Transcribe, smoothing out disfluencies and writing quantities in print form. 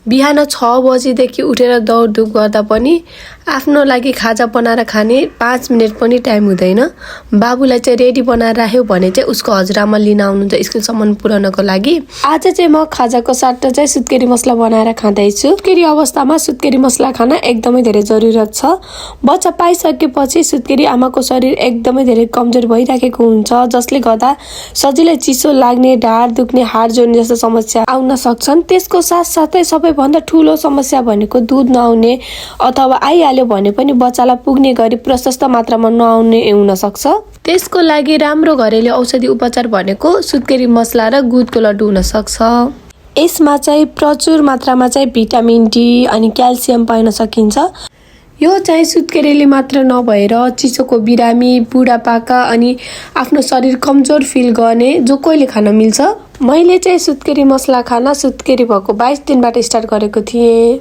बिहान 6 बजेदेखि उठेर दौडधुप गर्दा पनि आफ्नो लागि खाजा बनाएर खाने 5 मिनेट पनि टाइम हुँदैन। बाबुलाई चाहिँ रेडी बनाएर राख्यो भने चाहिँ उसको हजुरआमा लिन आउनुहुन्छ स्कुलसम्म पुर्याउनको लागि। आज चाहिँ म खाजाको साट्टा चाहिँ सुत्केरी मसला बनाएर खाँदैछु। सुत्केरी अवस्थामा सुत्केरी मसला खान एकदमै धेरै जरुरत छ। बच्चा पाइसकेपछि सुत्केरी आमाको शरीर एकदमै धेरै कमजोर भइराखेको हुन्छ, जसले गर्दा सजिलै चिसो लाग्ने, ढाड दुख्ने, हाड जोड्ने जस्ता समस्या आउन सक्छन्। त्यसको साथसाथै सबैभन्दा ठुलो समस्या भनेको दुध नआउने अथवा आइहाल्यो भने पनि बच्चालाई पुग्ने गरी प्रशस्त मात्रामा नआउने हुन सक्छ। त्यसको लागि राम्रो घरेलु औषधि उपचार भनेको सुत्केरी मसला र गुदको लड्डु हुन सक्छ। यसमा चाहिँ प्रचुर मात्रामा चाहिँ भिटामिन डी अनि क्याल्सियम पाउन सकिन्छ। यो चाहिँ सुत्केरीले मात्र नभएर चिसोको बिरामी, बुढापाका अनि आफ्नो शरीर कमजोर फिल गर्ने जो कोहीले खान मिल्छ। मैले चाहिँ सुत्केरी मसला खान सुत्केरी भएको 22 दिनबाट स्टार्ट गरेको थिएँ।